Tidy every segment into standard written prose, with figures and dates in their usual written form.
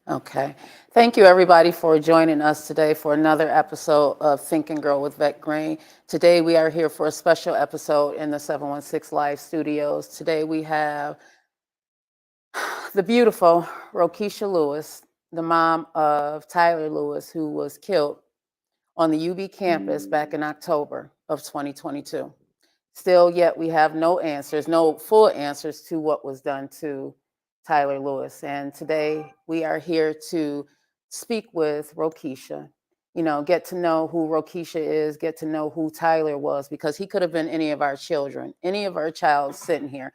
Okay. Thank you, everybody, for joining us today for another episode of Think and Grow with Vette Green. Today, we are here for a special episode in the 716 Live studios. Today, we have the beautiful Roquisha Lewis, the mom of Tyler Lewis, who was killed on the UB campus back in October of 2022. Still, yet we have no answers, no full answers to what was done to Tyler Lewis. And today we are here to speak with Roquisha, get to know who Roquisha is, get to know who Tyler was, because he could have been any of our children, any of our child sitting here.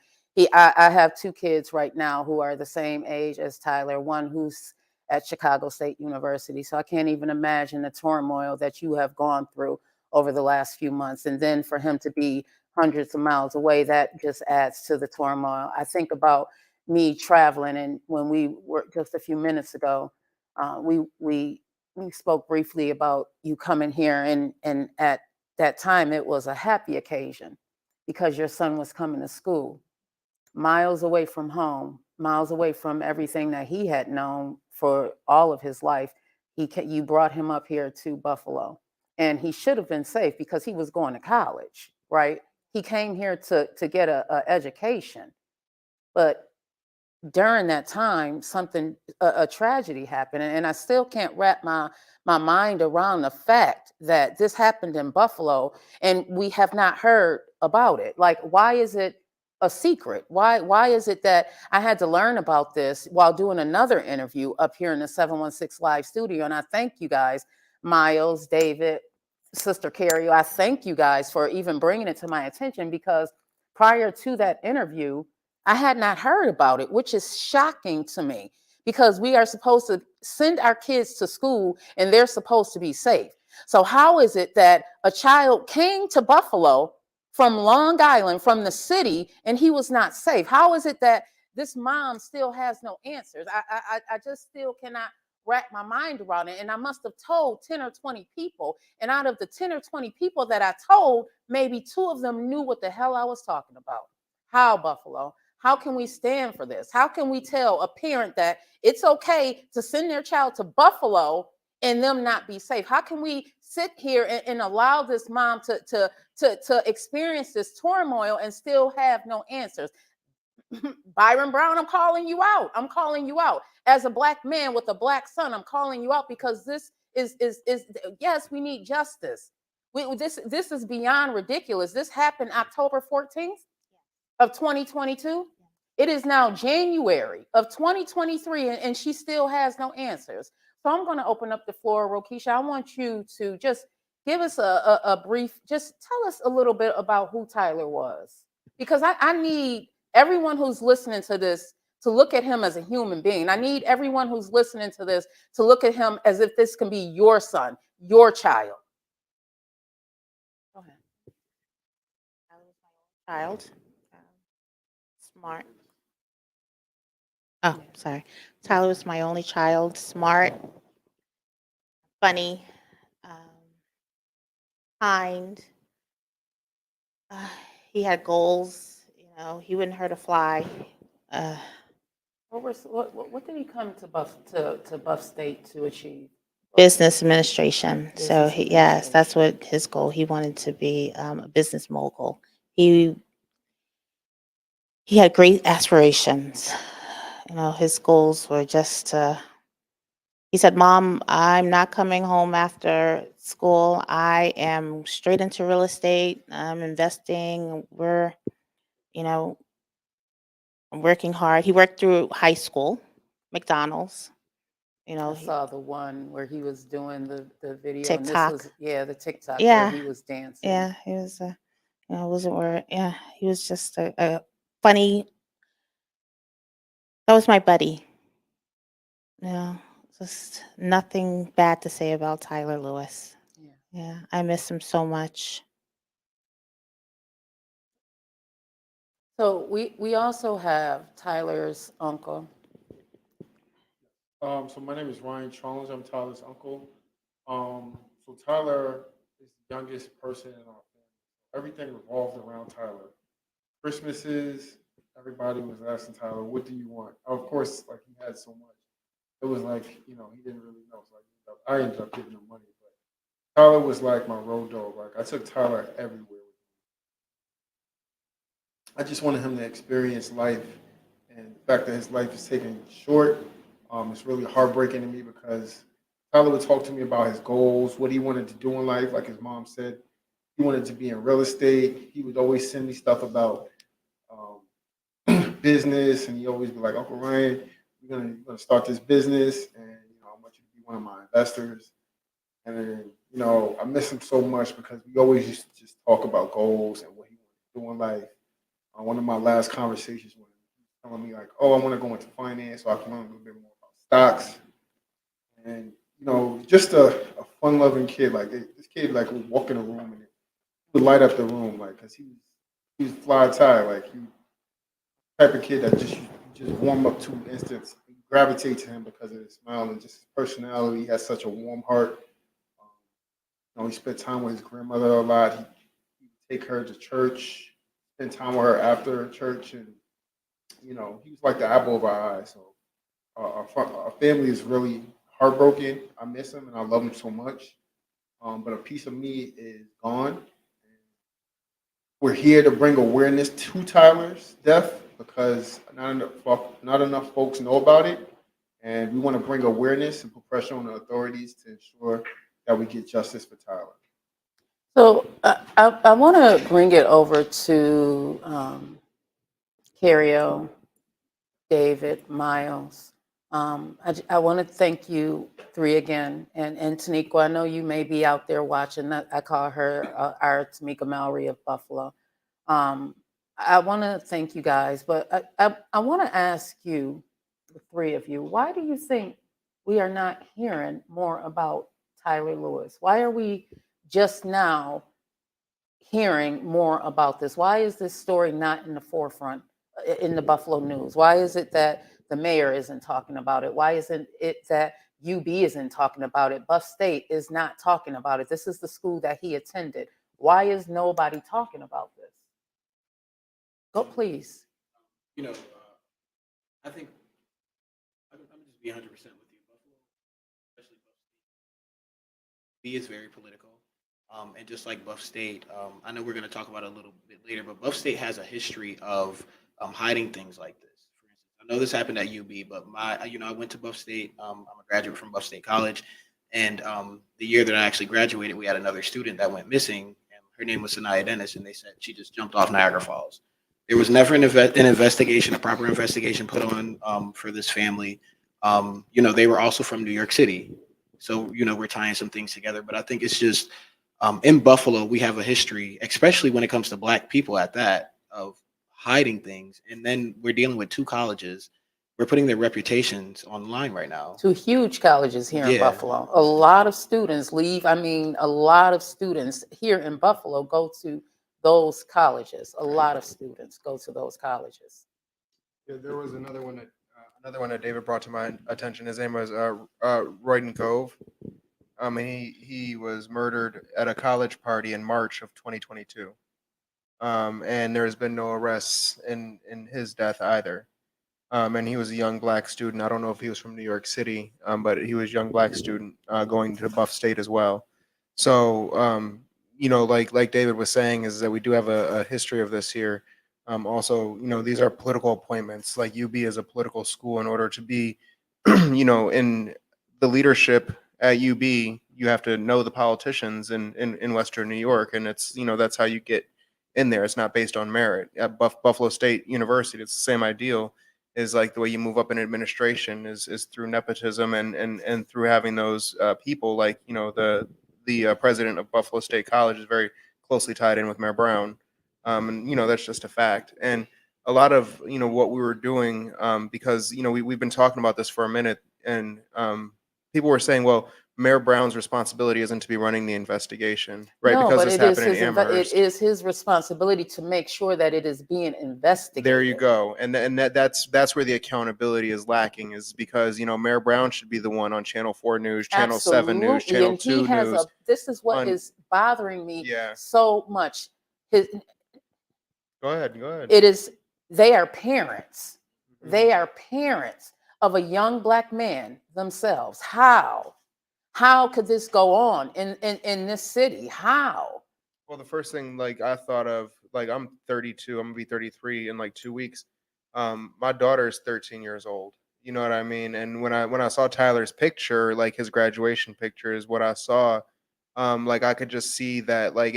I have two kids right now who are the same age as Tyler, one who's at Chicago State University. So I can't even imagine the turmoil that you have gone through over the last few months. And then for him to be hundreds of miles away, that just adds to the turmoil. I think about me traveling, and when we were just a few minutes ago, we spoke briefly about you coming here, and at that time it was a happy occasion because your son was coming to school miles away from home, miles away from everything that he had known for all of his life. You brought him up here to Buffalo, and he should have been safe because he was going to college, right? He came here to get a education, but during that time, a tragedy happened, and I still can't wrap my mind around the fact that this happened in Buffalo, and we have not heard about it. Like, why is it a secret? Why is it that I had to learn about this while doing another interview up here in the 716 Live studio? And I thank you guys, Miles, David, Sister Carrie. I thank you guys for even bringing it to my attention, because prior to that interview, I had not heard about it, which is shocking to me, because we are supposed to send our kids to school and they're supposed to be safe. So, how is it that a child came to Buffalo from Long Island, from the city, and he was not safe? How is it that this mom still has no answers? I just still cannot wrap my mind around it. And I must have told 10 or 20 people. And out of the 10 or 20 people that I told, maybe two of them knew what the hell I was talking about. How, Buffalo? How can we stand for this? How can we tell a parent that it's okay to send their child to Buffalo and them not be safe? How can we sit here and allow this mom to experience this turmoil and still have no answers? Byron Brown, I'm calling you out. I'm calling you out. As a black man with a black son, I'm calling you out, because this is yes, we need justice. This is beyond ridiculous. This happened October 14th of 2022. It is now January of 2023, and she still has no answers. So I'm going to open up the floor, Roquisha. I want you to just give us a brief, just tell us a little bit about who Tyler was. Because I need everyone who's listening to this to look at him as a human being. I need everyone who's listening to this to look at him as if this can be your son, your child. Go ahead. Child, smart. Oh, sorry. Tyler was my only child, smart, funny, um, kind. Uh, he had goals. He wouldn't hurt a fly. Uh, What did he come to Buff State to achieve? Business administration. So Business yes, that's administration. what his goal. He wanted to be a business mogul. He he had great aspirations. His goals were just to. He said, "Mom, I'm not coming home after school. I am straight into real estate. I'm investing. You know, I'm working hard." He worked through high school, McDonald's. I He saw the one where he was doing the video, and this TikTok. was, yeah, the TikTok where Yeah, he was dancing. yeah. He was. Wasn't where. Yeah, he was just a funny. That was my buddy. Yeah, just nothing bad to say about Tyler Lewis. Yeah. Yeah, I miss him so much. So we also have Tyler's uncle. So my name is Ryan Challenge. I'm Tyler's uncle. So Tyler is the youngest person in our family. Everything revolved around Tyler. Christmases, everybody was asking Tyler, "What do you want?" Of course, like he had so much. it was like, you know, he didn't really know. So I ended up giving him money. But Tyler was like my road dog. Like I took Tyler everywhere. I just wanted him to experience life, and the fact that his life is taken short, it's really heartbreaking to me because Tyler would talk to me about his goals, what he wanted to do in life. Like his mom said, he wanted to be in real estate. He would always send me stuff about business, and he always be like, Uncle Ryan, we're gonna start this business, and you know, I want you to be one of my investors. And then, you know, I miss him so much because we always used to just talk about goals and what he wanted to do in life. One of my last conversations when he was telling me like, "Oh, I want to go into finance, so I can learn a little bit more about stocks." And you know, just a fun-loving kid. Like this kid, like would walk in a room and it would light up the room, like because he was fly tie, like he type of kid that just warm up to instance, you gravitate to him because of his smile and just his personality. He has such a warm heart. Um, you know, he spent time with his grandmother a lot. He would take her to church, spend time with her after church, and you know, he was like the apple of our eye. So our family is really heartbroken. I miss him and I love him so much. But a piece of me is gone. We're here to bring awareness to Tyler's death because not enough folks know about it, and we want to bring awareness and put pressure on the authorities to ensure that we get justice for Tyler. So I want to bring it over to Cario, David, Miles. I want to thank you three again. And Taniqua, I know you may be out there watching. I call her our Tamika Mallory of Buffalo. Um, I want to thank you guys, but I want to ask you, the three of you, why do you think we are not hearing more about Tyler Lewis? Why are we just now hearing more about this? Why is this story not in the forefront in the Buffalo news? Why is it that the mayor isn't talking about it? Why isn't it that UB isn't talking about it? Buff State is not talking about it. This is the school that he attended. Why is nobody talking about this? Go, please. You know, I think I'm just be 100% with you. Buffalo, especially Buff State, B is very political. And just like Buff State, I know we're going to talk about it a little bit later, but Buff State has a history of hiding things like this. For instance, I know this happened at UB, but I went to Buff State. I'm a graduate from Buff State College, and the year that I actually graduated, we had another student that went missing, and her name was Sanaya Dennis, and they said she just jumped off Niagara Falls. There was never an investigation, a proper investigation put on for this family. They were also from New York City, so we're tying some things together. But I think it's just in Buffalo, we have a history, especially when it comes to Black people at that, of hiding things. And then we're dealing with two colleges. We're putting their reputations on the line right now. Two huge colleges here in Yeah. Buffalo. A lot of students leave. I mean, a lot of students here in Buffalo go to those colleges. A lot of students go to those colleges. Yeah, there was another one that David brought to my attention. His name was Royden Cove. And he was murdered at a college party in March of 2022. And there has been no arrests in his death either. And he was a young Black student. I don't know if he was from New York City, but he was a young Black student going to Buff State as well. So, like David was saying, is that we do have a history of this here. Also, these are political appointments. Like UB is a political school. In order to be, in the leadership at UB, you have to know the politicians in Western New York, and it's that's how you get in there. It's not based on merit. At Buffalo State University, it's the same ideal. Is like the way you move up in administration is through nepotism and through having those people like the president of Buffalo State College is very closely tied in with Mayor Brown, and that's just a fact. And a lot of what we were doing because we've been talking about this for a minute, and people were saying, well, Mayor Brown's responsibility isn't to be running the investigation, right? No, because but this it is happened in Amherst. it is his responsibility to make sure that it is being investigated. There you go, and that's where the accountability is lacking, is because Mayor Brown should be the one on Channel 4 News, Channel 7 News, Absolutely, Channel and he 2 has News. this is what on- is bothering me Yeah, so much. His, go ahead. it is, they are parents. Mhm. They are parents of a young Black man themselves. How could this go on in this city? How? Well, the first thing like I thought of, like I'm 32, I'm gonna be 33 in like 2 weeks. My daughter is 13 years old. You know what I mean? And when I saw Tyler's picture, like his graduation picture is what I saw. Like I could just see that like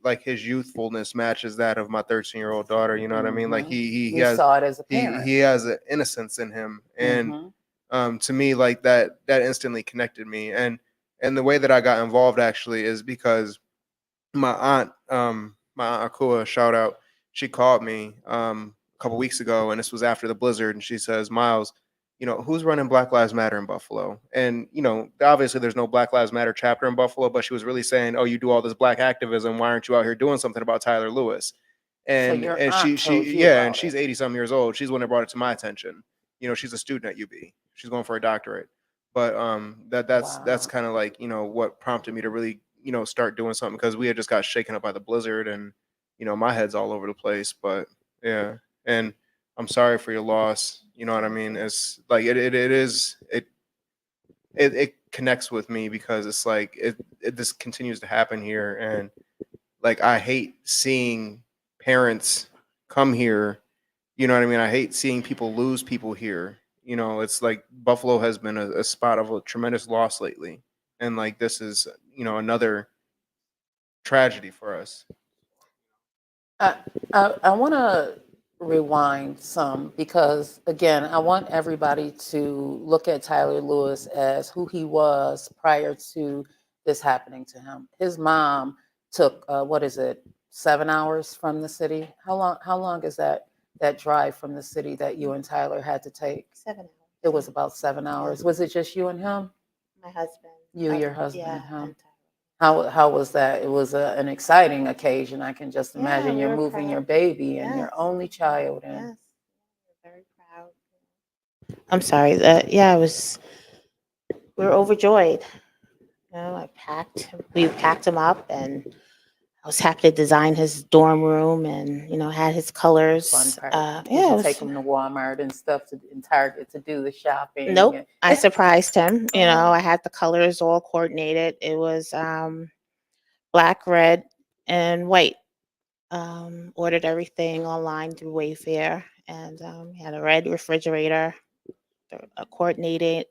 like his youthfulness matches that of my 13-year-old daughter. You know what I mean? Like Mhm. he You has saw it as a parent. he has an innocence in him, and Mhm. to me like that instantly connected me. And the way that I got involved actually is because my aunt Akua, shout out, she called me a couple weeks ago, and this was after the blizzard, and she says, Miles, who's running Black Lives Matter in Buffalo? And obviously there's no Black Lives Matter chapter in Buffalo, but she was really saying, oh, you do all this Black activism, why aren't you out here doing something about Tyler Lewis? So And your and aunt she told you yeah, and about she's it. 80 some years old. She's the one that brought it to my attention. She's a student at UB. She's going for a doctorate. But that's Wow. kind of like what prompted me to really start doing something, because we had just got shaken up by the blizzard, and my head's all over the place. But yeah, and I'm sorry for your loss. You know what I mean? It's like it connects with me, because it's like it this continues to happen here, and like I hate seeing parents come here. You know what I mean? I hate seeing people lose people here. It's like Buffalo has been a spot of a tremendous loss lately, and like this is another tragedy for us. I want to rewind some because, again, I want everybody to look at Tyler Lewis as who he was prior to this happening to him. His mom took, what is it, 7 hours from the city? How long is that drive from the city that you and Tyler had to take? 7 hours. It was about 7 hours. Was it just you and him? My husband. You, your husband, Yeah, and him? and Tyler. How was that? It was an exciting occasion. I can just Yeah, imagine we you're were moving your proud. baby and your Yes. only child, and Yes, we're very proud. I'm sorry. Yeah, we were overjoyed. We packed him up, and I was happy to design his dorm room, and had his fun colors. part. Did Yeah, you it take was. him to Walmart and stuff in Target to do the shopping? Nope, I surprised him. Oh, I had the colors all coordinated. It was black, red, and white. Ordered everything online through Wayfair, and had a red refrigerator. I coordinated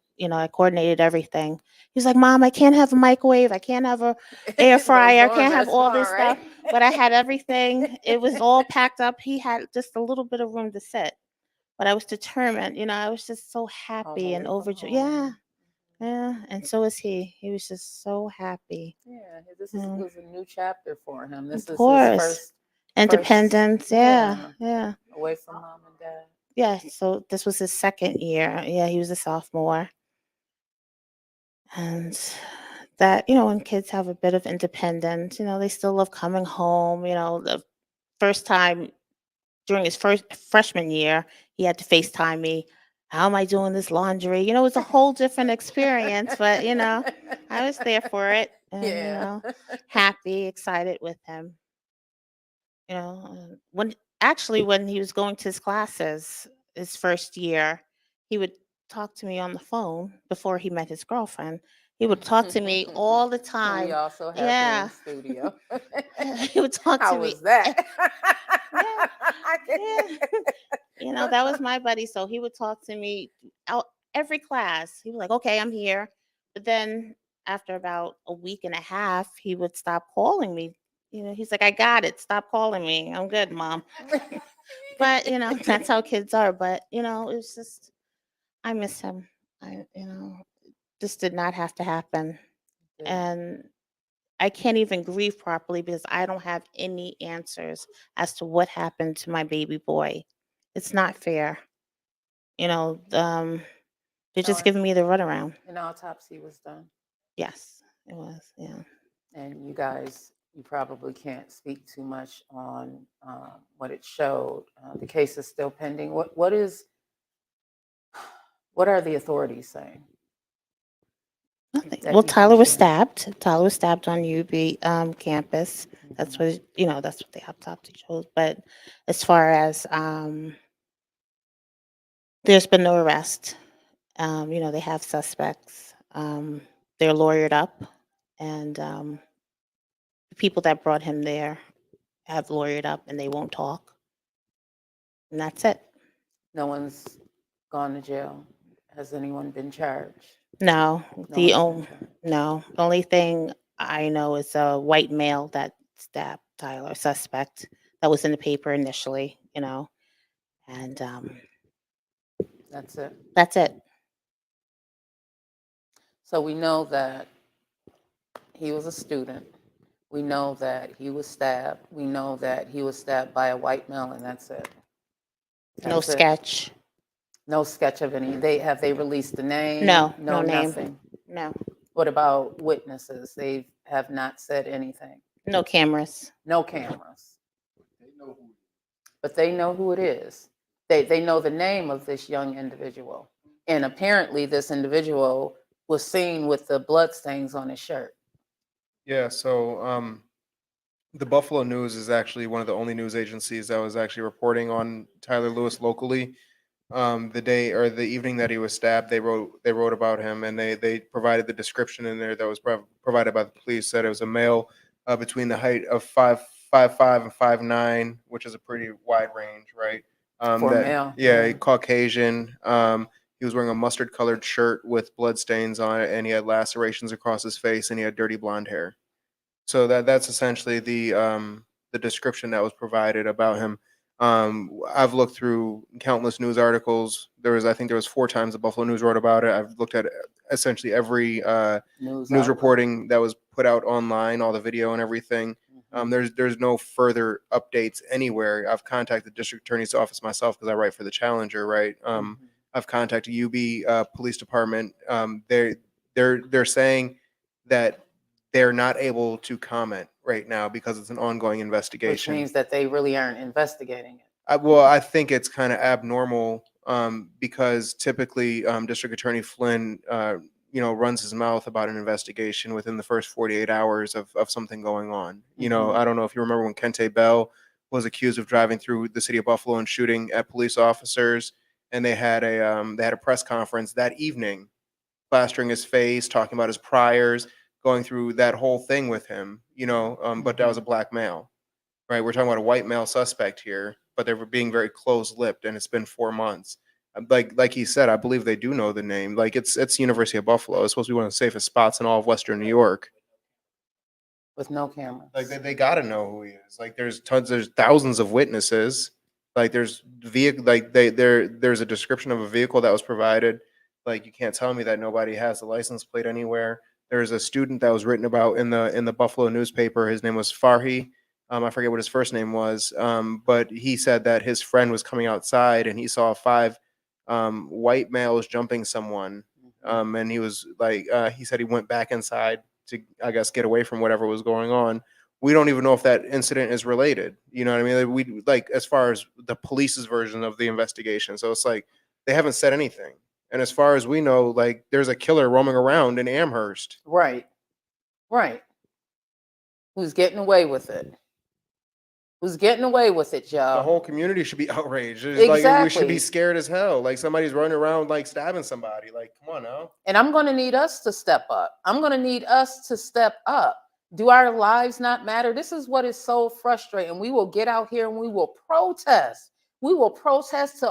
everything. He's like, Mom, I can't have a microwave. I can't have a air those fryer. I can't have all laundress, this right? stuff. But I had everything. It was all packed up. He had just a little bit of room to sit. But I was determined. I was just so All the happy and way from overjoyed. Yeah, home. yeah. And so was he. He was just so happy. Yeah, this Yeah, was a new chapter for him. of This is his course. first, Independence. Yeah, yeah, yeah. away from mom and dad. Yeah. So this was his second year. Yeah, he was a sophomore. And that, when kids have a bit of independence, they still love coming home. The first time during his first freshman year, he had to FaceTime me. How am I doing this laundry? It was a whole different experience, but I was there for it, and Yeah. happy, excited with him. When he was going to his classes his first year, he would talk to me on the phone before he met his girlfriend. He would talk to me all the We time. also have him in Yeah. studio. He would talk to How me. was that? Yeah, yeah. That was my buddy. So he would talk to me out every class. He was like, okay, I'm here. But then after about a week and a half, he would stop calling me. He's like, I got it. Stop calling me. I'm good, Mom. But that's how kids are. But it was just, I miss him. This did not have to happen. Yeah. And I can't even grieve properly because I don't have any answers as to what happened to my baby boy. It's not fair. They're No, just giving me the runaround. an autopsy was done, Yes, it was. Yeah. and you probably can't speak too much on what it showed. The case is still pending. What are the authorities saying? Nothing. That Well, you can Tyler was share. stabbed. Tyler was stabbed on UB campus. That's Mhm. that's what the autopsy shows. But as far as there's been no arrest. They have suspects. They're lawyered up, and the people that brought him there have lawyered up, and they won't talk. And that's it. No one's gone to jail. Has anyone been charged? No, No the one's been only charged. no, the only thing I know is a white male that stabbed Tyler, suspect that was in the paper initially. And That's it. that's it. So we know that he was a student. We know that he was stabbed. We know that he was stabbed by a white male, and that's it. No That's it. sketch. No sketch of any. They released the name? No No, name. nothing. No, What about witnesses? They have not said anything. no cameras. No cameras. They know who. But they know who it is. They know the name of this young individual. And apparently this individual was seen with the bloodstains on his shirt. Yeah, so the Buffalo News is actually one of the only news agencies that was actually reporting on Tyler Lewis locally. The day or the evening that he was stabbed, they wrote about him, and they provided the description in there that was provided by the police. That it was a male between the height of 5'5" and 5'9", which is a pretty wide range, right? For a male, yeah, yeah. Caucasian. He was wearing a mustard colored shirt with blood stains on it, and he had lacerations across his face, and he had dirty blonde hair. So that's essentially the description that was provided about him. I've looked through countless news articles. I think there was 4 times the Buffalo News wrote about it. I've looked at essentially every news outlet. reporting that was put out online, all the video and everything. There's no further updates anywhere. I've contacted the district attorney's office myself because I write for the Challenger, right? I've contacted UB Police Department. They're saying that they're not able to comment right now because it's an ongoing Which investigation. means that they really aren't investigating it. I think it's kind of abnormal because typically District Attorney Flynn, runs his mouth about an investigation within the first 48 hours of something going on. Mhm. I don't know if you remember when Kente Bell was accused of driving through the city of Buffalo and shooting at police officers, and they had a press conference that evening, plastering his face, talking about his priors, going through that whole thing with him. But that was a black male. Right, we're talking about a white male suspect here, but they were being very close-lipped, and it's been 4 months. Like he said, I believe they do know the name. Like it's University of Buffalo. It's supposed to be one of the safest spots in all of Western New York. With no cameras. Like they got to know who he is. Like there's thousands of witnesses. Like there's vehicle, like there's a description of a vehicle that was provided. Like you can't tell me that nobody has the license plate anywhere. There's a student that was written about in the Buffalo newspaper. His name was Farhi. I forget what his first name was, but he said that his friend was coming outside and he saw 5 white males jumping someone, and he was like, he said he went back inside to, I guess, get away from whatever was going on. We don't even know if that incident is related. You know what I mean? As far as the police's version of the investigation. So it's like they haven't said anything. And as far as we know, like there's a killer roaming around in Amherst. Right. Who's getting away with it? Who's getting away with it, y'all? The whole community should be outraged. It's like we should be Exactly. scared as hell. Like somebody's running around like stabbing somebody. Like, come on now. And I'm going to need us to step up. I'm going to need us to step up. Do our lives not matter? This is what is so frustrating. We will get out here and we will protest. We will protest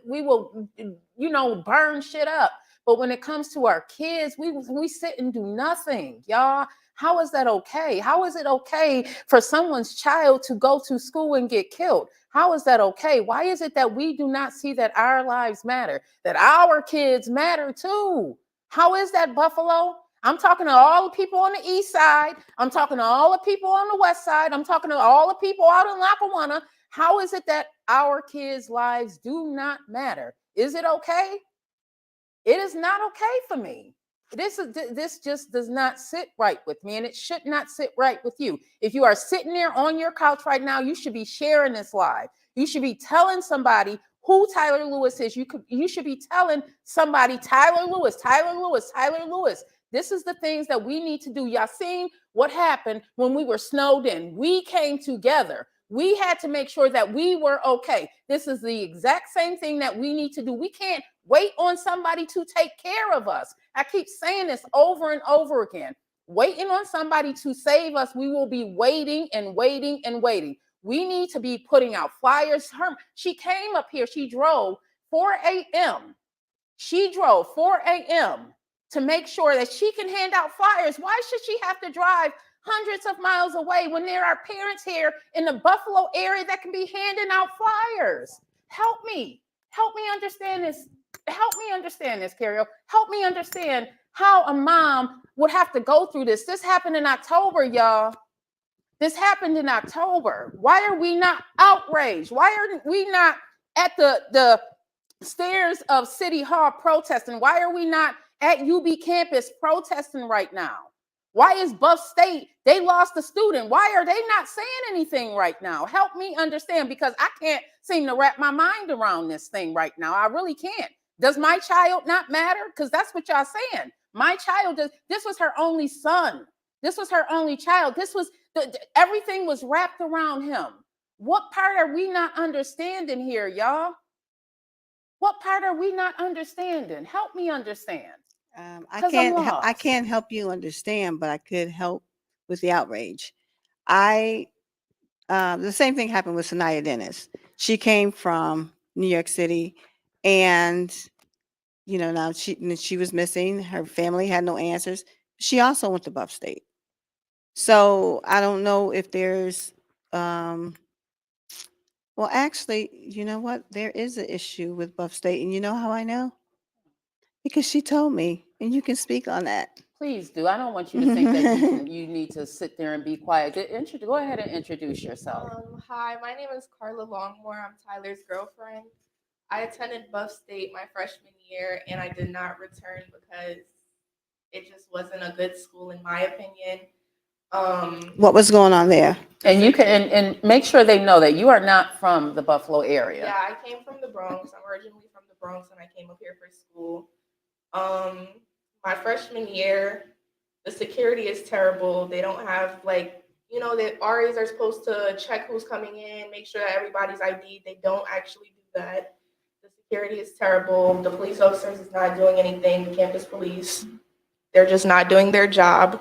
we will, burn shit up. But when it comes to our kids, we sit and do nothing, y'all. How is that okay? How is it okay for someone's child to go to school and get killed? How is that okay? Why is it that we do not see that our lives matter, that our kids matter too? How is that, Buffalo? I'm talking to all the people on the east side. I'm talking to all the people on the west side. I'm talking to all the people out in Lackawanna. How is it that our kids' lives do not matter? Is it okay? It is not okay for me. This just does not sit right with me, and it should not sit right with you. If you are sitting there on your couch right now, you should be sharing this live. You should be telling somebody who Tyler Lewis is. You should be telling somebody Tyler Lewis. This is the things that we need to do. Y'all seen what happened when we were snowed in. We came together. We had to make sure that we were okay. This is the exact same thing that we need to do. We can't Wait on somebody to take care of us. I keep saying this over and over again. Waiting on somebody to save us, we will be waiting and waiting and waiting. We need to be putting out flyers. She came up here, she drove 4 a.m. She drove 4 a.m. to make sure that she can hand out flyers. Why should she have to drive hundreds of miles away when there are parents here in the Buffalo area that can be handing out flyers? Help me understand this. Help me understand this, Carol. Help me understand how a mom would have to go through this. This happened in October, y'all. This happened in October. Why are we not outraged? Why are we not at the stairs of City Hall protesting? Why are we not at UB campus protesting right now? Why is Buff State, they lost a student? Why are they not saying anything right now? Help me understand, because I can't seem to wrap my mind around this thing right now. I really can't. Does my child not matter? Because that's what y'all saying. My child, this was her only son. This was her only child. Everything was wrapped around him. What part are we not understanding here, y'all? What part are we not understanding? Help me understand. I can't help you understand, but I could help with the outrage. The same thing happened with Sanaya Dennis. She came from New York City, and now she was missing. Her family had no answers. She also went to Buff State. So I don't know if there's well, actually, you know what? There is an issue with Buff State, and you know how I know? Because she told me, and you can speak on that. Please do. I don't want you to think that you need to sit there and be quiet. Go ahead and introduce yourself. Hi, my name is Carla Longmore. I'm Tyler's girlfriend. I attended Buff State my freshman year, and I did not return because it just wasn't a good school in my opinion. What was going on there? And you can and make sure they know that you are not from the Buffalo area. Yeah, I came from the Bronx. I'm originally from the Bronx, and I came up here for school. My freshman year, the security is terrible. They don't have the RAs are supposed to check who's coming in, make sure that everybody's ID. They don't actually do that. The security is terrible. The police officers is not doing anything. The campus police, they're just not doing their job.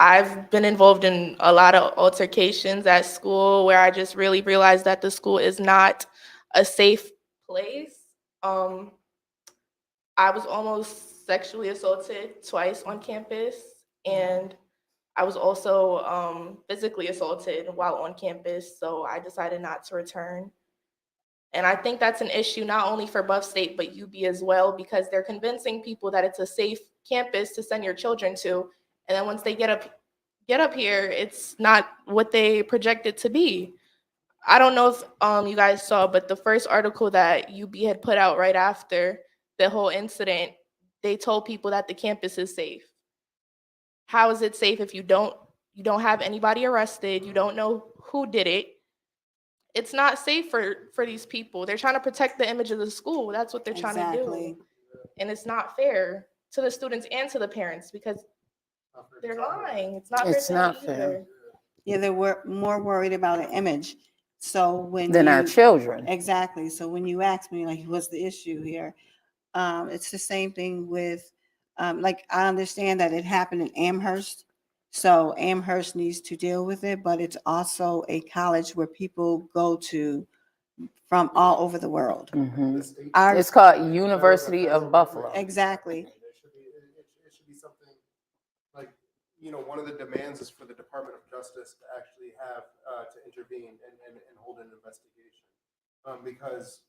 I've been involved in a lot of altercations at school where I just really realized that the school is not a safe place. I was almost sexually assaulted twice on campus, and I was also physically assaulted while on campus, so I decided not to return. And I think that's an issue not only for Buff State, but UB as well, because they're convincing people that it's a safe campus to send your children to. And then once they get up here, it's not what they project it to be. I don't know if you guys saw, but the first article that UB had put out right after the whole incident, they told people that the campus is safe. How is it safe if you don't have anybody arrested? You don't know who did it. It's not safe for these people. They're trying to protect the image of the school. That's what they're trying to do. And it's not fair to the students and to the parents because they're lying. It's not fair. It's not fair. Either. Yeah, they were more worried about an image. So Than our children. Exactly. So when you ask me, like, what's the issue here? It's the same thing with, I understand that it happened in Amherst. So Amherst needs to deal with it, but it's also a college where people go to from all over the world. Mm-hmm. It's called University of Buffalo. Exactly. It should be something like, one of the demands is for the Department of Justice to actually have to intervene and hold an investigation. Because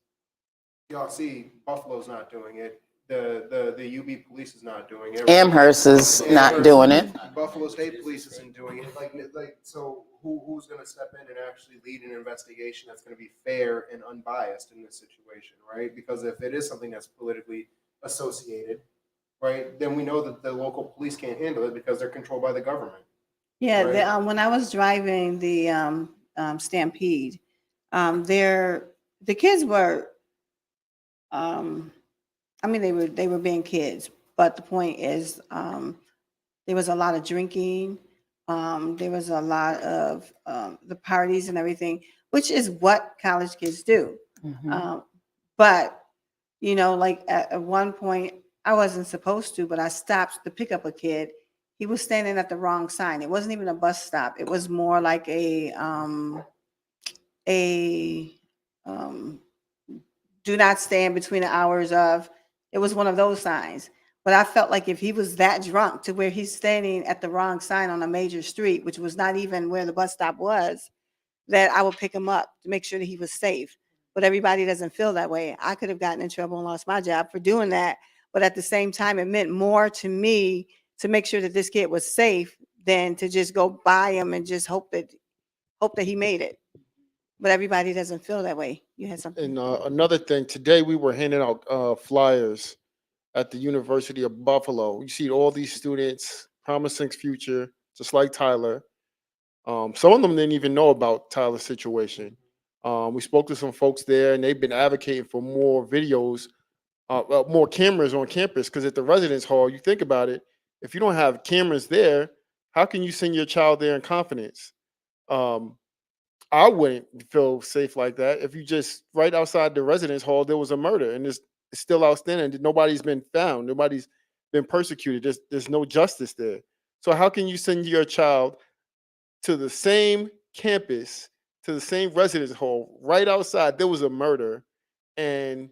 y'all see Buffalo's not doing it. The UB police is not doing it. Amherst is not doing it. Buffalo State Police isn't doing it. So who's going to step in and actually lead an investigation that's going to be fair and unbiased in this situation, right? Because if it is something that's politically associated, right, then we know that the local police can't handle it because they're controlled by the government. Yeah, right? when I was driving the Stampede, the kids were, they were being kids, but the point is, there was a lot of drinking. There was a lot of the parties and everything, which is what college kids do. Mm-hmm. But, you know, like at one point, I wasn't supposed to, but I stopped to pick up a kid. He was standing at the wrong sign. It wasn't even a bus stop. It was more like a do not stand between the hours of, it was one of those signs. But I felt like if he was that drunk to where he's standing at the wrong sign on a major street, which was not even where the bus stop was, that I would pick him up to make sure that he was safe. But everybody doesn't feel that way. I could have gotten in trouble and lost my job for doing that. But at the same time, it meant more to me to make sure that this kid was safe than to just go by him and just hope that he made it. But everybody doesn't feel that way. You had something? And another thing, today we were handing out flyers at the University of Buffalo. You see all these students, promising future, just like Tyler. Some of them didn't even know about Tyler's situation. We spoke to some folks there, and they've been advocating for more videos, more cameras on campus. Because at the residence hall, you think about it, if you don't have cameras there, how can you send your child there in confidence? Um, I wouldn't feel safe like that if you just right outside the residence hall there was a murder and it's still outstanding. Nobody's been found. Nobody's been persecuted. There's no justice there. So how can you send your child to the same campus, to the same residence hall right outside? There was a murder, and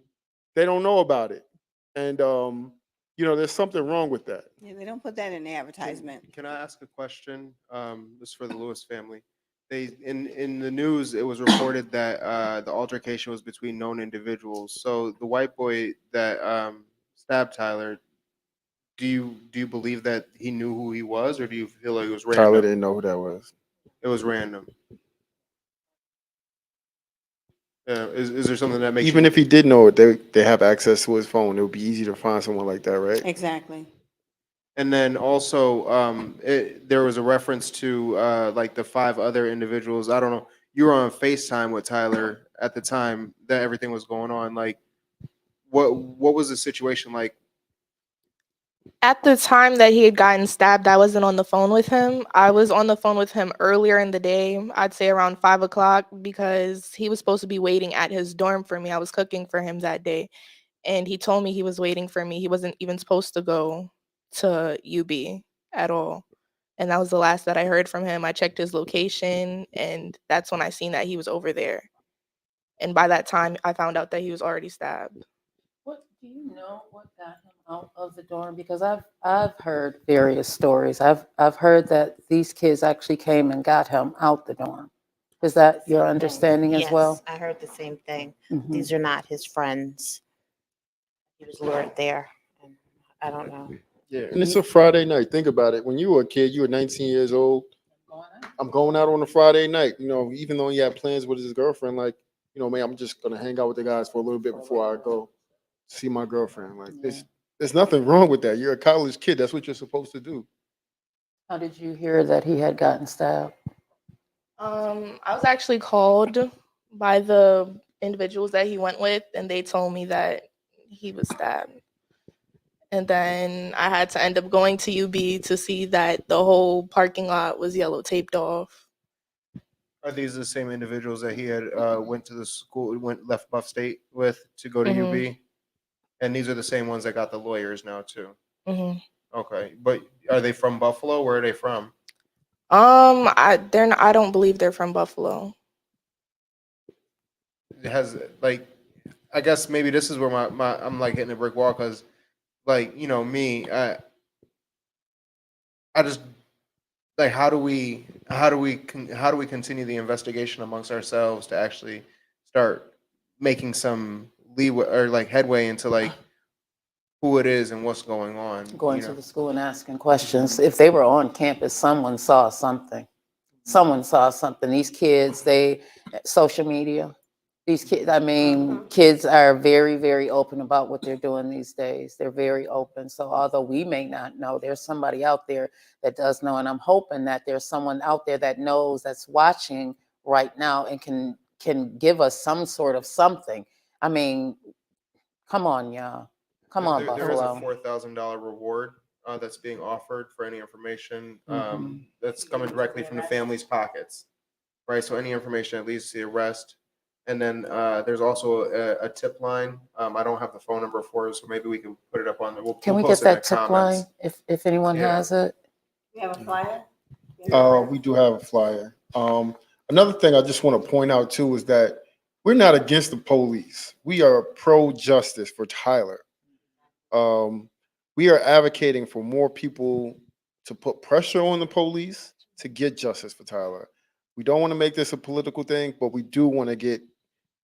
they don't know about it. And there's something wrong with that. Yeah, they don't put that in the advertisement. Can I ask a question? This is for the Lewis family. They in the news it was reported that the altercation was between known individuals. So the white boy that stabbed Tyler, do you believe that he knew who he was, or do you feel like it was random? Tyler didn't know who that was. It was random. Is there something that makes Even you, if he did know it, they have access to his phone. It would be easy to find someone like that, right? Exactly. and then also there was a reference to like the 5 other individuals. I don't know. You were on FaceTime with Tyler at the time that everything was going on. Like, what was the situation like? At the time that he had gotten stabbed, I wasn't on the phone with him. I was on the phone with him earlier in the day, I'd say around 5 o'clock, because he was supposed to be waiting at his dorm for me. I was cooking for him that day, and he told me he was waiting for me. He wasn't even supposed to go to UB at all. And that was the last that I heard from him. I checked his location, and that's when I seen that he was over there. And by that time, I found out that he was already stabbed. What do you know? What got him out of the dorm? Because I've heard various stories. I've heard that these kids actually came and got him out the dorm. Is that your understanding as well? Yes, I heard the same thing. Mhm. These are not his friends. He was lured there. And I don't know. Yeah, and it's a Friday night. Think about it. When you were a kid, you were 19 years old. I'm going out on a Friday night. Even though he had plans with his girlfriend, like, man, I'm just gonna hang out with the guys for a little bit before I go see my girlfriend. Like, there's nothing wrong with that. You're a college kid. That's what you're supposed to do. How did you hear that he had gotten stabbed? I was actually called by the individuals that he went with, and they told me that he was stabbed. And then I had to end up going to UB to see that the whole parking lot was yellow taped off. Are these the same individuals that he had went to the school, left Buff State with to go to Mhm. UB? And these are the same ones that got the lawyers now too. hmm Okay, but are they from Buffalo? Where are they from? I don't believe they're from Buffalo. It has like, I guess maybe this is where my I'm like hitting a brick wall because, like, me, I just like, how do we continue the investigation amongst ourselves to actually start making some leeway or like headway into like who it is and what's going on? Going to the school and asking questions. If they were on campus, someone saw something. Someone saw something. These kids, social media. These kids, I mean, kids are very, very open about what they're doing these days. They're very open. So although we may not know, there's somebody out there that does know. And I'm hoping that there's someone out there that knows, that's watching right now and can give us some sort of something. I mean, come on, y'all. Come on, There is a Buffalo. $4,000 reward that's being offered for any information Mhm. that's coming directly from the family's pockets, right? So any information that leads to the arrest And then there's also a tip line. I don't have the phone number for it, so maybe we can put it up on the. Can we post get it in that the tip comments. line if anyone Yeah. has it? You have a flyer? We do have a flyer. Another thing I just want to point out too is that we're not against the police. We are pro justice for Tyler. We are advocating for more people to put pressure on the police to get justice for Tyler. We don't want to make this a political thing, but we do want to get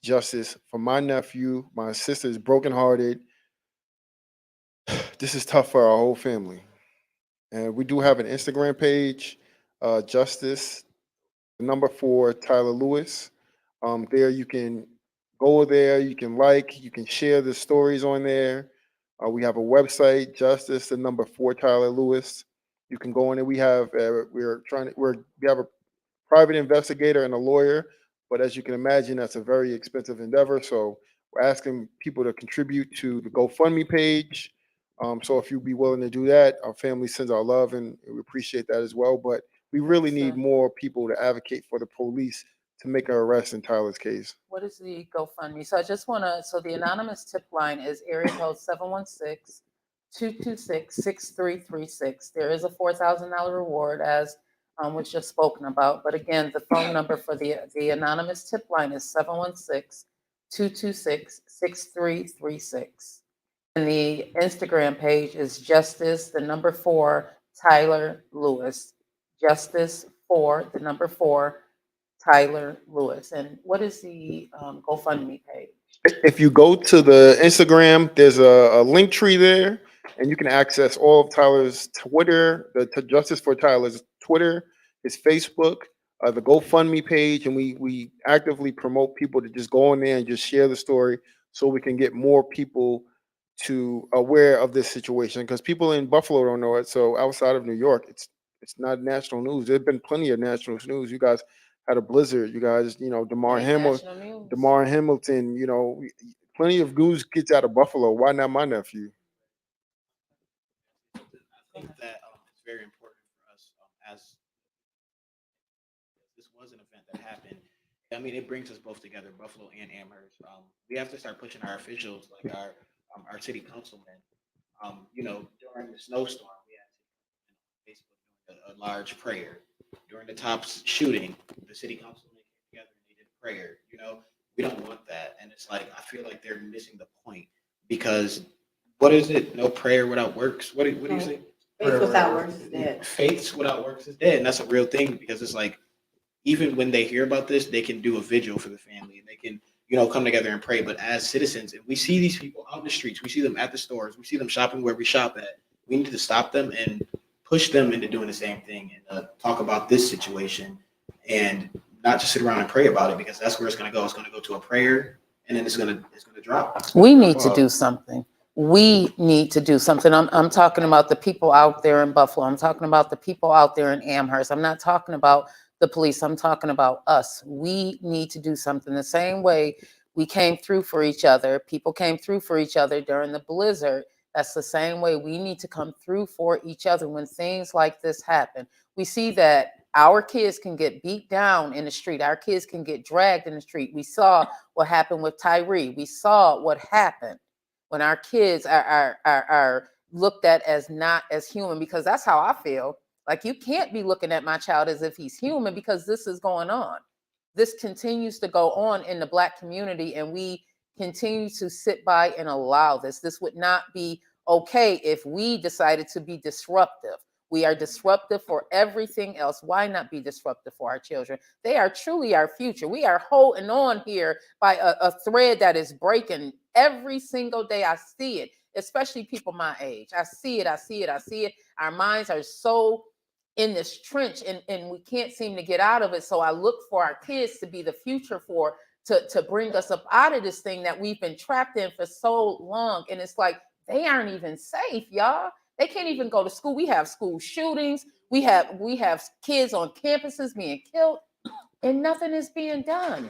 justice for my nephew. My sister is brokenhearted. This is tough for our whole family. And we do have an Instagram page, Justice, the number 4, Tyler Lewis. There you can go there, you can like, you can share the stories on there. We have a website, Justice, the number 4, Tyler Lewis. You can go on there. We have we have a private investigator and a lawyer, but as you can imagine, that's a very expensive endeavor. So we're asking people to contribute to the GoFundMe page. So if you'd be willing to do that, our family sends our love and we appreciate that as well. But we really need more people to advocate for the police to make an arrest in Tyler's case. What is the GoFundMe? So I just want to, so the anonymous tip line is area code 716-226-6336. There is a $4,000 reward as was just spoken about. But again, the phone number for the anonymous tip line is 716-226-6336. And the Instagram page is Justice, the number 4, Tyler Lewis. Justice 4, the number 4, Tyler Lewis. And what is the GoFundMe page? If you go to the Instagram, there's a link tree there, and you can access all of Tyler's Twitter, Justice for Tyler's Twitter, his Facebook, the GoFundMe page, and we actively promote people to just go in there and just share the story so we can get more people to aware of this situation because people in Buffalo don't know it. So outside of New York, it's not national news. There's been plenty of national news. You guys had a blizzard. You guys, National news. Damar Hamilton. Plenty of news gets out of Buffalo. Why not my nephew? I think that it's very important for us as this was an event that happened. I mean, it brings us both together, Buffalo and Amherst. We have to start pushing our officials, like our city councilmen. During the snowstorm, we had Facebook doing a large prayer. During the Tops shooting, the city councilmen came together and they did prayer. We don't want that, and it's like I feel like they're missing the point because what is it? No prayer without works. What do you say? Faith without works is dead. Faith without works is dead, and that's a real thing because it's like even when they hear about this, they can do a vigil for the family and they can, come together and pray. But as citizens, if we see these people out in the streets, we see them at the stores, we see them shopping where we shop at, we need to stop them and push them into doing the same thing and talk about this situation and not just sit around and pray about it because that's where it's going to go. It's going to go to a prayer and then it's going to drop. We need to do something. We need to do something. I'm talking about the people out there in Buffalo. I'm talking about the people out there in Amherst. I'm not talking about the police. I'm talking about us. We need to do something the same way we came through for each other. People came through for each other during the blizzard. That's the same way we need to come through for each other when things like this happen. We see that our kids can get beat down in the street. Our kids can get dragged in the street. We saw what happened with Tyree. We saw what happened when our kids are looked at as not as human, because that's how I feel. Like, you can't be looking at my child as if he's human because this is going on. This continues to go on in the Black community, and we continue to sit by and allow this. This would not be okay if we decided to be disruptive. We are disruptive for everything else. Why not be disruptive for our children? They are truly our future. We are holding on here by a thread that is breaking every single day. I see it, especially people my age. I see it. Our minds are so in this trench and we can't seem to get out of it. So I look for our kids to be the future to bring us up out of this thing that we've been trapped in for so long. And it's like, they aren't even safe, y'all. They can't even go to school. We have school shootings. We have kids on campuses being killed, and nothing is being done.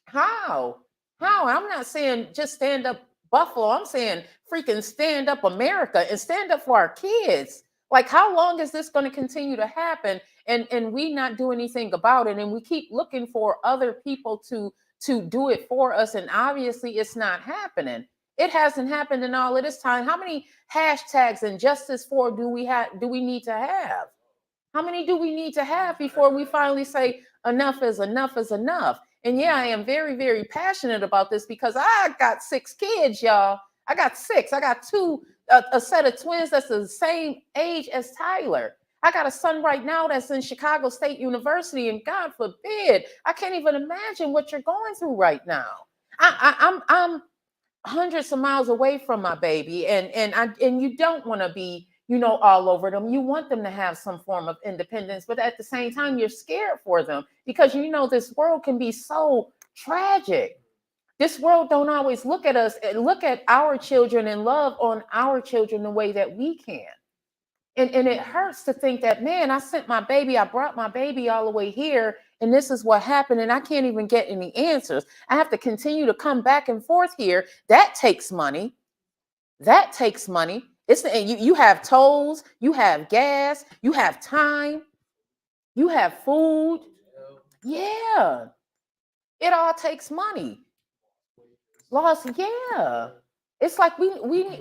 How? I'm not saying just stand up Buffalo. I'm saying freaking stand up America and stand up for our kids. Like, how long is this going to continue to happen? And we not do anything about it. And we keep looking for other people to to do it for us, and obviously it's not happening. It hasn't happened in all of this time. How many hashtags and justice for do we need to have? How many do we need to have before we finally say enough is enough is enough? And yeah, I am very, very passionate about this because I got 6 kids, y'all. I got 6. I got 2, a set of twins that's the same age as Tyler. I got a son right now that's in Chicago State University, and God forbid, I can't even imagine what you're going through right now. I'm hundreds of miles away from my baby, and you don't want to be, all over them. You want them to have some form of independence, but at the same time you're scared for them because this world can be so tragic. This world don't always look at us and look at our children and love on our children the way that we can. And it hurts to think that, man, I brought my baby all the way here, and this is what happened, and I can't even get any answers. I have to continue to come back and forth here. That takes money. That takes money. You have tolls, you have gas, you have time, you have food. Yeah, it all takes money. Loss, yeah. It's like we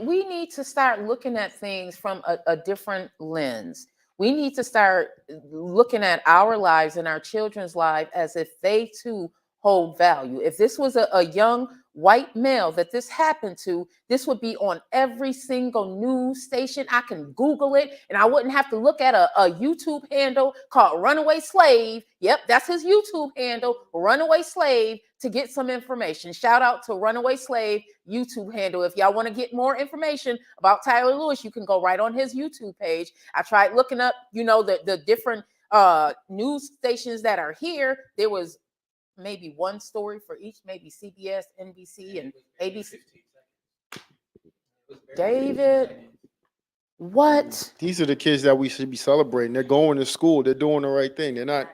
need to start looking at things from a different lens. We need to start looking at our lives and our children's lives as if they too hold value. If this was a young white male that this happened to, this would be on every single news station. I can Google it and I wouldn't have to look at a YouTube handle called Runaway Slave. Yep, that's his YouTube handle, Runaway Slave, to get some information. Shout out to Runaway Slave YouTube handle. If y'all want to get more information about Tyler Lewis, you can go right on his YouTube page. I tried looking up, the different news stations that are here. There was maybe one story for each, maybe CBS, NBC, and ABC. David, what? These are the kids that we should be celebrating. They're going to school. They're doing the right thing. They're not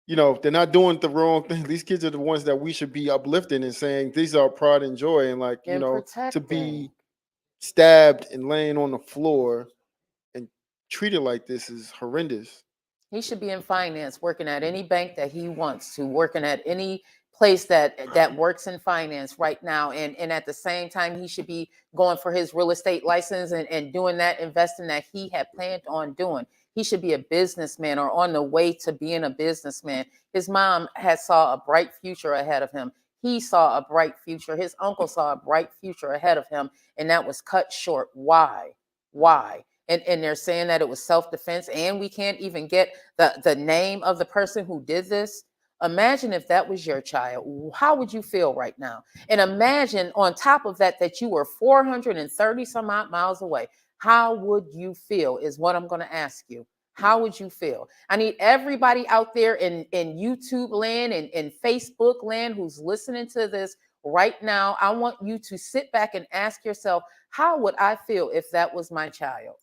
doing the wrong thing. These kids are the ones that we should be uplifting and saying, these are pride and joy. And to be stabbed and laying on the floor and treated like this is horrendous. He should be in finance, working at any bank that he wants to, working at any place that works in finance right now. And at the same time, he should be going for his real estate license and doing that investing that he had planned on doing. He should be a businessman or on the way to being a businessman. His mom saw a bright future ahead of him. He saw a bright future. His uncle saw a bright future ahead of him, and that was cut short. Why? And they're saying that it was self-defense, and we can't even get the name of the person who did this. Imagine if that was your child. How would you feel right now? And imagine on top of that you were 430 some odd miles away. How would you feel is what I'm going to ask you. How would you feel? I need everybody out there in YouTube land and in Facebook land who's listening to this right now. I want you to sit back and ask yourself, how would I feel if that was my child?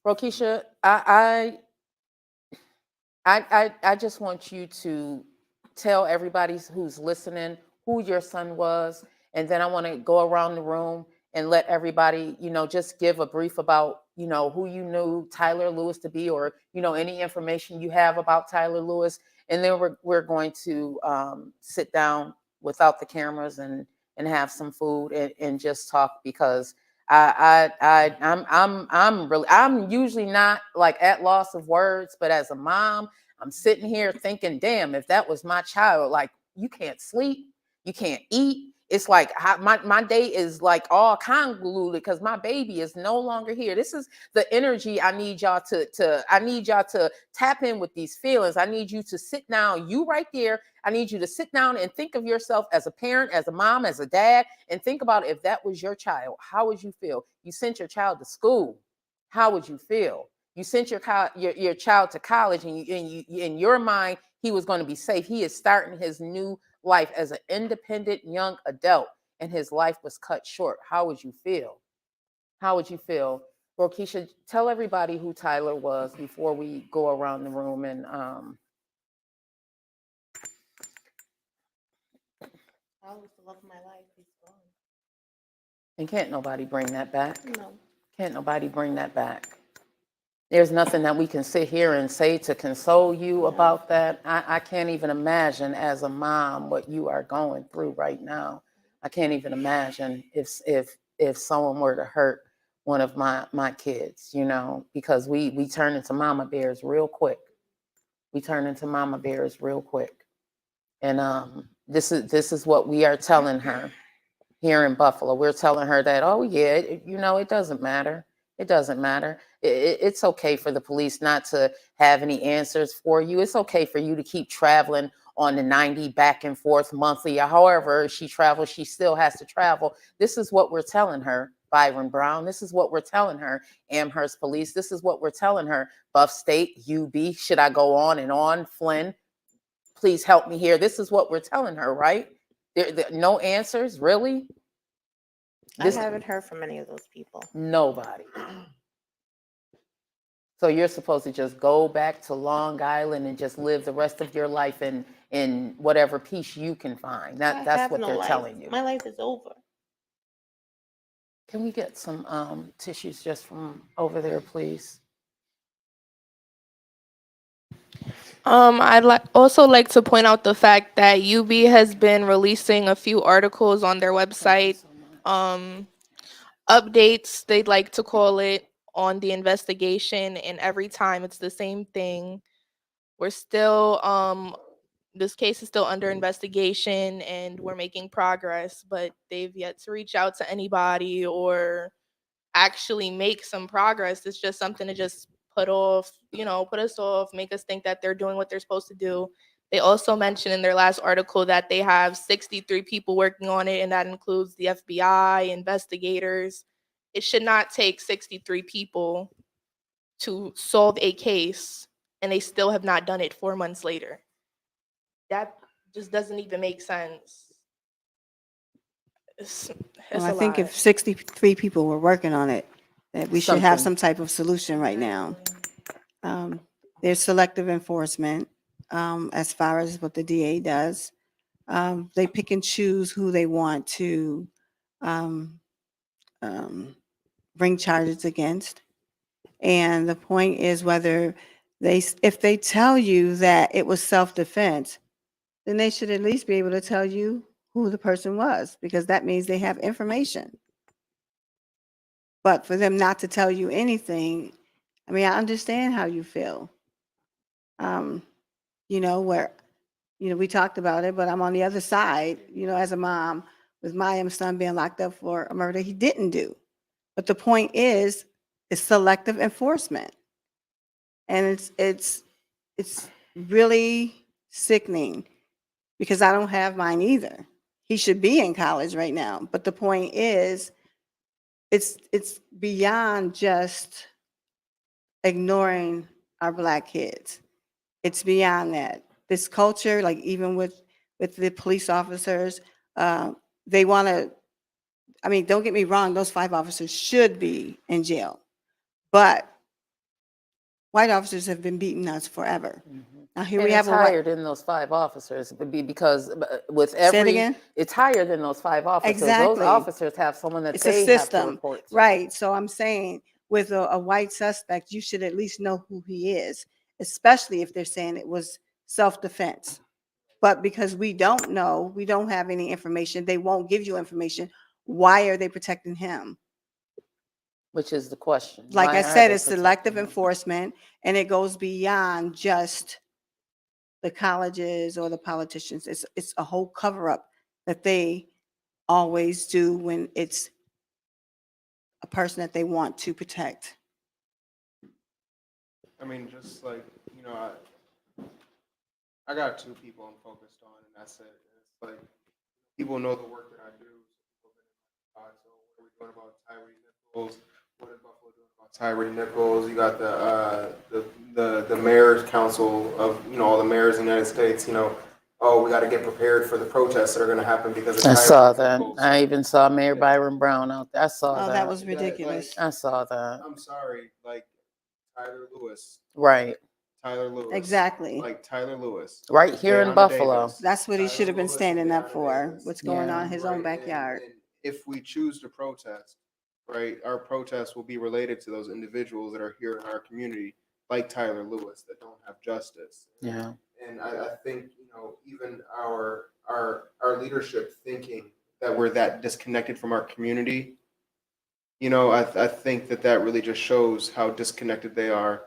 Roquisha, I just want you to tell everybody who's listening who your son was, and then I want to go around the room and let everybody, just give a brief about, who you knew Tyler Lewis to be, or any information you have about Tyler Lewis, and then we're going to sit down without the cameras and have some food and just talk, because I'm usually not like at loss of words, but as a mom, I'm sitting here thinking, damn, if that was my child, like, you can't sleep, you can't eat. It's like my day is like all convoluted because my baby is no longer here. This is the energy I need y'all to tap in with these feelings. I need you to sit down, you right there. I need you to sit down and think of yourself as a parent, as a mom, as a dad, and think about if that was your child. How would you feel? You sent your child to school. How would you feel? You sent your child to college, and you in your mind, he was going to be safe. He is starting his new life as an independent young adult, and his life was cut short. How would you feel? How would you feel? Roquisha, tell everybody who Tyler was before we go around the room. And Tyler was the love of my life. He's gone. can't nobody bring that back. No. Can't nobody bring that back. there's nothing that we can sit here and say to console you about that. I can't even imagine as a mom what you are going through right now. I can't even imagine if someone were to hurt one of my kids, you know, because we turn into mama bears real quick. We turn into mama bears real quick. And this is what we are telling her here in Buffalo. We're telling her that, oh yeah, you know, it doesn't matter. It doesn't matter. It's okay for the police not to have any answers for you. It's okay for you to keep traveling on the 90 back and forth monthly. However she travels, she still has to travel. This is what we're telling her, Byron Brown. This is what we're telling her, Amherst Police. This is what we're telling her, Buff State, UB. Should I go on and on? Flynn, please help me here. This is what we're telling her, right? No answers, really? I haven't heard from any of those people. Nobody. So you're supposed to just go back to Long Island and just live the rest of your life in whatever peace you can find. I That's have what no they're life. telling you. My life is over. Can we get some tissues just from over there, please? I'd also like to point out the fact that UB has been releasing a few articles on their website, updates, they'd like to call it, on the investigation, and every time it's the same thing. We're still, this case is still under investigation and we're making progress, but they've yet to reach out to anybody or actually make some progress. It's just something to just put off, put us off, make us think that they're doing what they're supposed to do. They also mentioned in their last article that they have 63 people working on it, and that includes the FBI, investigators. It should not take 63 people to solve a case, and they still have not done it 4 months later. That just doesn't even make sense. It's Well, a I think lot. if 63 people were working on it, that we should have Something. some type of solution right now. There's selective enforcement, as far as what the DA does. They pick and choose who they want to um, bring charges against. And the point is whether if they tell you that it was self-defense, then they should at least be able to tell you who the person was, because that means they have information. But for them not to tell you anything, I mean, I understand how you feel. Where, we talked about it, but I'm on the other side, as a mom, with my son being locked up for a murder he didn't do. But the point is, it's selective enforcement. And it's really sickening, because I don't have mine either. He should be in college right now. But the point is, it's beyond just ignoring our Black kids. It's beyond that. This culture, like even with the police officers, they want to, I mean, don't get me wrong, those 5 officers should be in jail. But white officers have been beating us forever. Now here And we have it's a white. higher than those 5 officers because with Say it every, again? it's higher than those 5 officers. Those Exactly. officers have someone that It's a they have to system, report to. right? So I'm saying with a white suspect, you should at least know who he is, especially if they're saying it was self-defense. But because we don't know, we don't have any information, they won't give you information. Why are they protecting him? Which is the question. Like Why I are said, they it's selective protecting them? enforcement, and it goes beyond just the colleges or the politicians. It's a whole cover-up that they always do when it's a person that they want to protect. I mean, just like, I got 2 people I'm focused on, and that's it. It's like, people know the work that I do. So what are we doing about Tyree Nichols? What is Buffalo doing about Tyree Nichols? You got the mayor's council of, all the mayors in the United States, oh, we got to get prepared for the protests that are going to happen because of I Tyree saw that. Nichols. I even saw Mayor Byron Brown out there. I saw Oh, that. that was ridiculous. I saw that. I'm sorry, like Tyler Lewis. Right. Tyler Lewis. Exactly. Like Tyler Lewis. Right here in Breonna Buffalo. Davis. That's what he Tyler should have been Lewis and standing up Breonna for, Davis. what's going Yeah. on in his own Right, backyard. and if we choose to protest, right? Our protests will be related to those individuals that are here in our community, like Tyler Lewis, that don't have justice. Yeah. And I think, even our leadership thinking that we're that disconnected from our community, I think that really just shows how disconnected they are.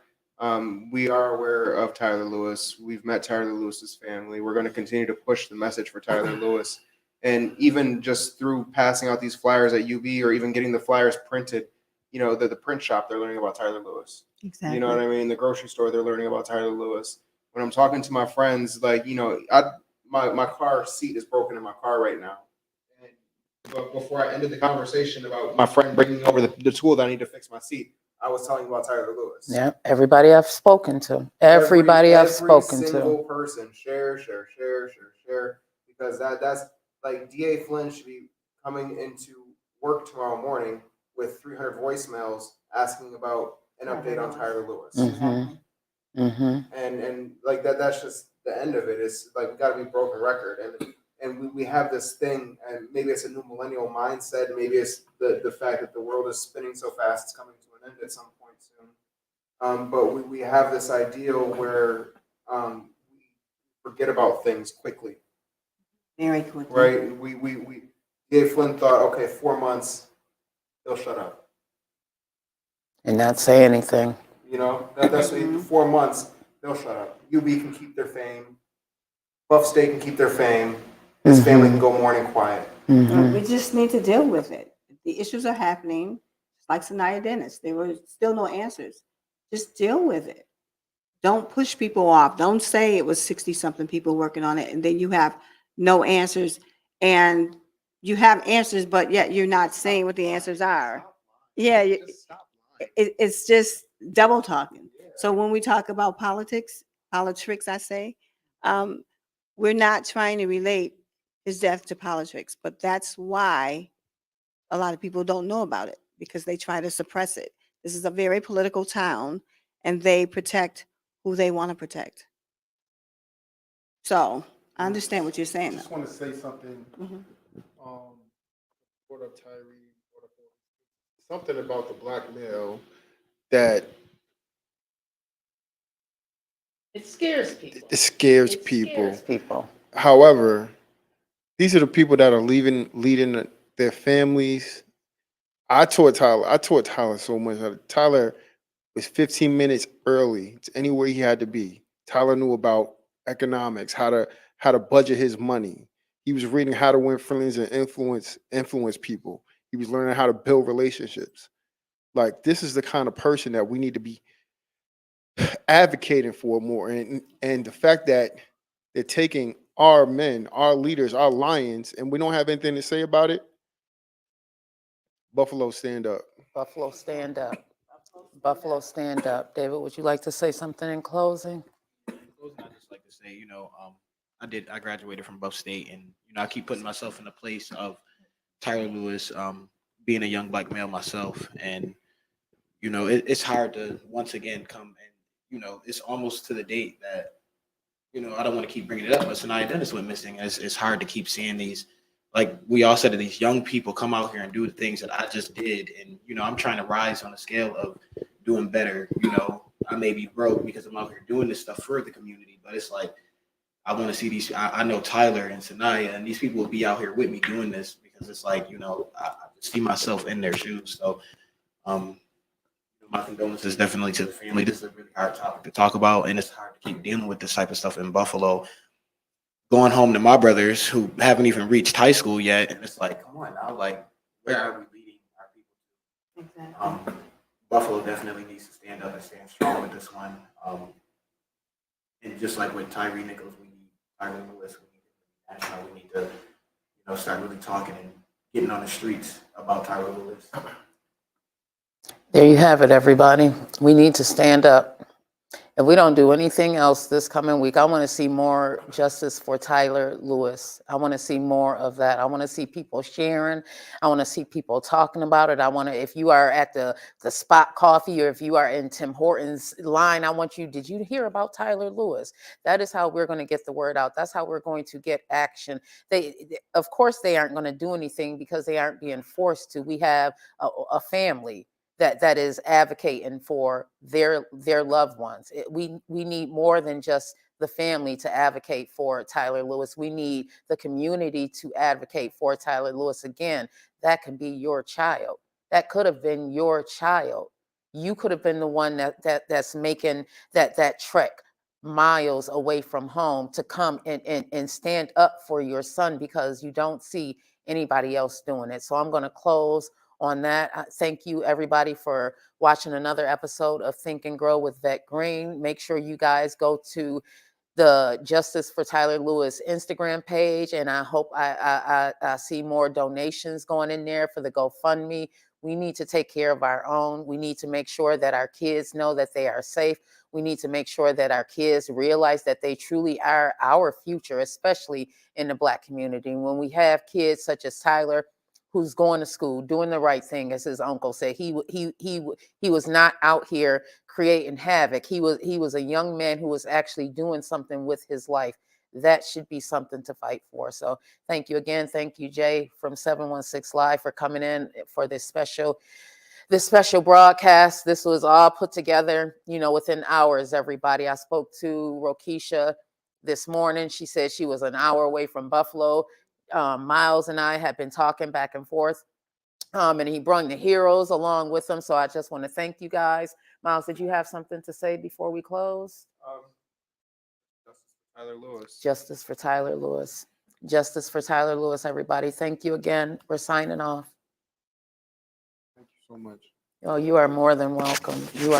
We are aware of Tyler Lewis. We've met Tyler Lewis's family. We're going to continue to push the message for Tyler Lewis. And even just through passing out these flyers at UB, or even getting the flyers printed, the print shop, they're learning about Tyler Lewis. Exactly. You know what I mean? The grocery store, they're learning about Tyler Lewis. When I'm talking to my friends, like, my car seat is broken in my car right now. But before I ended the conversation about my friend bringing over the tool that I need to fix my seat, I was telling you about Tyler Lewis. Yeah. Everybody I've spoken to. Everybody I've spoken Every to. single person, share, because that's like DA Flynn should be coming into work tomorrow morning with 300 voicemails asking about an update on Tyler Lewis. Mm-hmm. Mm-hmm. And like that's just the end of it. It's like we got to be broken record, and we have this thing, and maybe it's a new millennial mindset. Maybe it's the fact that the world is spinning so fast, it's coming to an end at some point soon. But we have this ideal where we forget about things quickly. Very quickly. Right? We Dave Flynn thought, okay, 4 months, they'll shut up. And not say anything. That's 4 months, they'll shut up. UB can keep their fame. Buff State can keep their fame. His family can go mourning quiet. Mm-hmm. We just need to deal with it. The issues are happening, like Sanaya Dennis. There were still no answers. Just deal with it. Don't push people off. Don't say it was 60-something people working on it, and then you have no answers. And you have answers, but yet you're not saying what the answers are. Yeah, it's just double talking. So when we talk about politics, I say, we're not trying to relate his death to politics, but that's why a lot of people don't know about it, because they try to suppress it. This is a very political town, and they protect who they want to protect. So I understand what you're I saying. just want to say something. Mhm. Brought up Tyree, something about the black male that It scares people. it scares people. People. However, these are the people that are leading their families. I taught Tyler so much. Tyler was 15 minutes early to anywhere he had to be. Tyler knew about economics, how to budget his money. He was reading How to Win Friends and Influence People. He was learning how to build relationships. Like, this is the kind of person that we need to be advocating for more. And the fact that they're taking our men, our leaders, our lions, and we don't have anything to say about it. Buffalo, stand up. Buffalo, stand up. Buffalo, stand up. David, would you like to say something in closing? In closing, I just like to say, I graduated from Buff State, and I keep putting myself in the place of Tyler Lewis, being a young black male myself, and it's hard to once again come and it's almost to the date that I don't want to keep bringing it up, but Sanaya Dennis went missing. It's hard to keep seeing these, like we all said, these young people come out here and do the things that I just did, and I'm trying to rise on the scale of doing better. I may be broke because I'm out here doing this stuff for the community, but it's like I want to see these. I know Tyler and Sanaya, and these people will be out here with me doing this because it's like I see myself in their shoes. So, my condolences definitely to the family. This is a really hard topic to talk about, and it's hard to keep dealing with this type of stuff in Buffalo. Going home to my brothers who haven't even reached high school yet, and it's like, come on now, like, where are we leading our people to? Exactly. Buffalo definitely needs to stand up and stand strong with this one. And just like with Tyree Nichols, we need Tyler Lewis, we need national, we need to, start really talking and getting on the streets about Tyler Lewis. There you have it, everybody. We need to stand up. If we don't do anything else this coming week, I want to see more justice for Tyler Lewis. I want to see more of that. I want to see people sharing. I want to see people talking about it. I want to, if you are at the Spot Coffee or if you are in Tim Hortons line, I want you, did you hear about Tyler Lewis? That is how we're going to get the word out. That's how we're going to get action. Of course, they aren't going to do anything because they aren't being forced to. We have a family that is advocating for their loved ones. We need more than just the family to advocate for Tyler Lewis. We need the community to advocate for Tyler Lewis. Again, that could be your child. That could have been your child. You could have been the one that's making that trek miles away from home to come and stand up for your son because you don't see anybody else doing it. So I'm going to close on that. Thank you everybody for watching another episode of Think and Grow with Vette Green. Make sure you guys go to the Justice for Tyler Lewis Instagram page, and I hope I see more donations going in there for the GoFundMe. We need to take care of our own. We need to make sure that our kids know that they are safe. We need to make sure that our kids realize that they truly are our future, especially in the Black community. When we have kids such as Tyler, who's going to school, doing the right thing, as his uncle said. He was not out here creating havoc. He was a young man who was actually doing something with his life. That should be something to fight for. So thank you again. Thank you, Jay from 716 Live, for coming in for this special broadcast. This was all put together, within hours, everybody. I spoke to Roquisha this morning. She said she was an hour away from Buffalo. Miles and I have been talking back and forth, and he brought the heroes along with him. So I just want to thank you guys. Miles, did you have something to say before we close? Justice for Tyler Lewis. Justice for Tyler Lewis. Justice for Tyler Lewis, everybody. Thank you again. We're signing off. Thank you so much. Oh, you are more than welcome. You are